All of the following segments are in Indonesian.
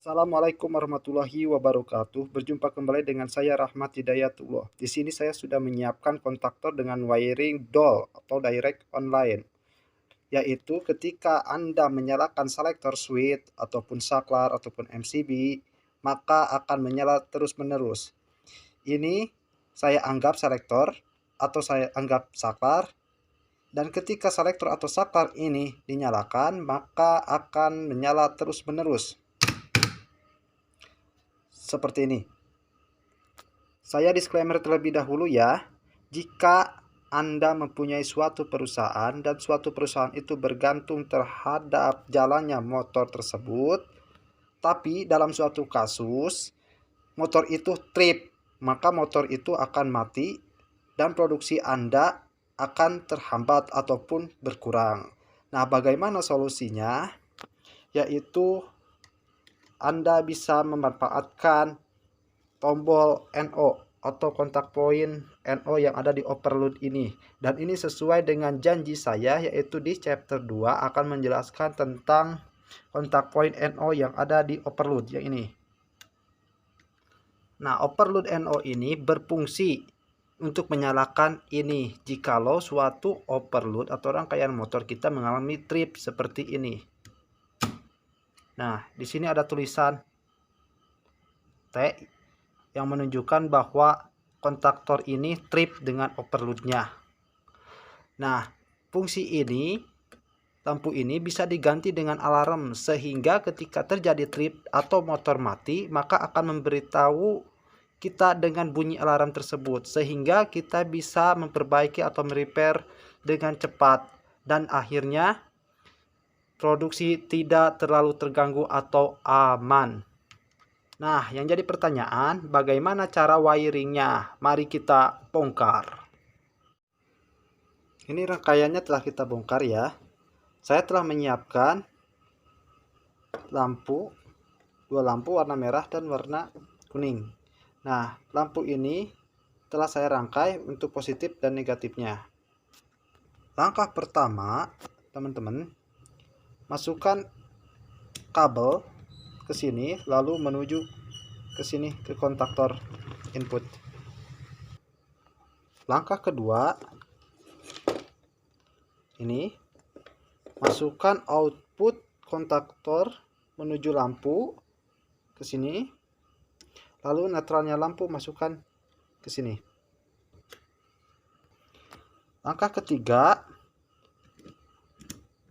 Assalamualaikum warahmatullahi wabarakatuh. Berjumpa kembali dengan saya Rahmat Hidayatullah. Di sini saya sudah menyiapkan kontaktor dengan wiring DOL atau direct online. Yaitu ketika Anda menyalakan selektor switch ataupun saklar ataupun MCB, maka akan menyala terus-menerus. Ini saya anggap selektor atau saya anggap saklar, dan ketika selektor atau saklar ini dinyalakan, maka akan menyala terus-menerus. Seperti ini. Saya disclaimer terlebih dahulu ya. Jika Anda mempunyai suatu perusahaan dan suatu perusahaan itu bergantung terhadap jalannya motor tersebut, tapi dalam suatu kasus motor itu trip, maka motor itu akan mati dan produksi Anda akan terhambat ataupun berkurang. Nah, bagaimana solusinya? Yaitu Anda bisa memanfaatkan tombol NO atau kontak point NO yang ada di overload ini. Dan ini sesuai dengan janji saya, yaitu di chapter 2 akan menjelaskan tentang kontak point NO yang ada di overload yang ini. Nah, overload NO ini berfungsi untuk menyalakan ini jikalau suatu overload atau rangkaian motor kita mengalami trip seperti ini. Nah, di sini ada tulisan T yang menunjukkan bahwa kontaktor ini trip dengan overloadnya. Nah, fungsi ini, lampu ini bisa diganti dengan alarm sehingga ketika terjadi trip atau motor mati, maka akan memberitahu kita dengan bunyi alarm tersebut sehingga kita bisa memperbaiki atau merepair dengan cepat dan akhirnya produksi tidak terlalu terganggu atau aman. Nah, yang jadi pertanyaan, bagaimana cara wiringnya? Mari kita bongkar. Ini rangkaiannya telah kita bongkar ya. Saya telah menyiapkan dua lampu warna merah dan warna kuning. Nah, lampu ini telah saya rangkai untuk positif dan negatifnya. Langkah pertama, teman-teman, masukkan kabel ke sini lalu menuju ke sini ke kontaktor input. Langkah kedua, ini masukkan output kontaktor menuju lampu ke sini, lalu netralnya lampu masukkan ke sini. Langkah ketiga,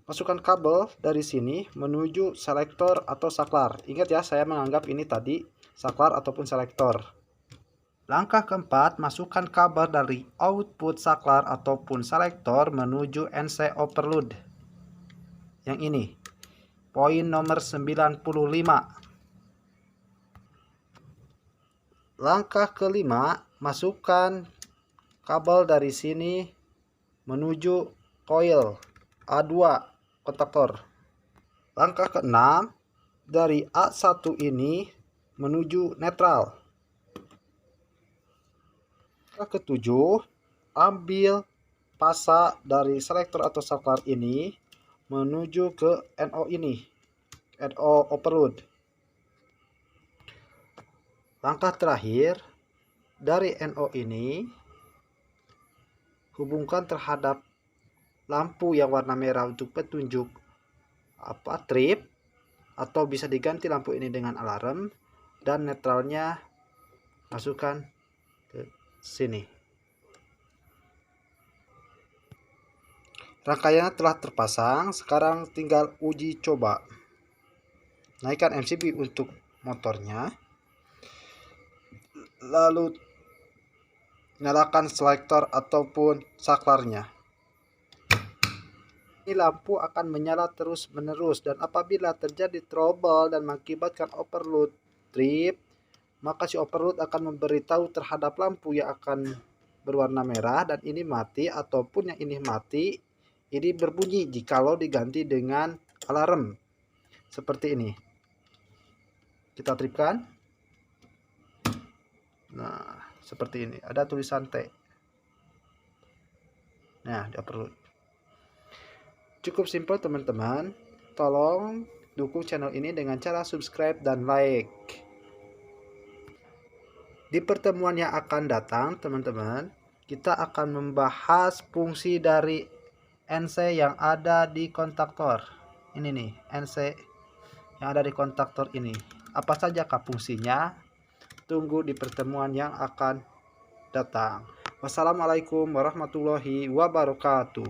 masukkan kabel dari sini menuju selektor atau saklar. Ingat ya, saya menganggap ini tadi saklar ataupun selektor. Langkah keempat, masukkan kabel dari output saklar ataupun selektor menuju NC overload. Yang ini, poin nomor 95. Langkah kelima, masukkan kabel dari sini menuju coil A2 kontaktor. Langkah keenam, dari A1 ini menuju netral. Langkah ketujuh, ambil pasa dari selektor atau saklar ini menuju ke NO ini, NO overload. Langkah terakhir, dari NO ini hubungkan terhadap lampu yang warna merah untuk petunjuk trip, atau bisa diganti lampu ini dengan alarm, dan netralnya masukkan ke sini. Rangkaiannya telah terpasang, sekarang tinggal uji coba. Naikkan MCB untuk motornya, lalu nyalakan selektor ataupun saklarnya. Ini lampu akan menyala terus-menerus, dan apabila terjadi trouble dan mengakibatkan overload trip, maka si overload akan memberitahu terhadap lampu yang akan berwarna merah dan ini mati, ataupun yang ini mati, ini berbunyi jikalau diganti dengan alarm seperti ini. Kita tripkan. Nah, seperti ini, ada tulisan T. Nah, dia perlu. Cukup simpel teman-teman. Tolong dukung channel ini dengan cara subscribe dan like. Di pertemuan yang akan datang, teman-teman, kita akan membahas fungsi dari NC yang ada di kontaktor. Ini nih, NC yang ada di kontaktor ini. Apa saja fungsinya? Tunggu di pertemuan yang akan datang. Wassalamualaikum warahmatullahi wabarakatuh.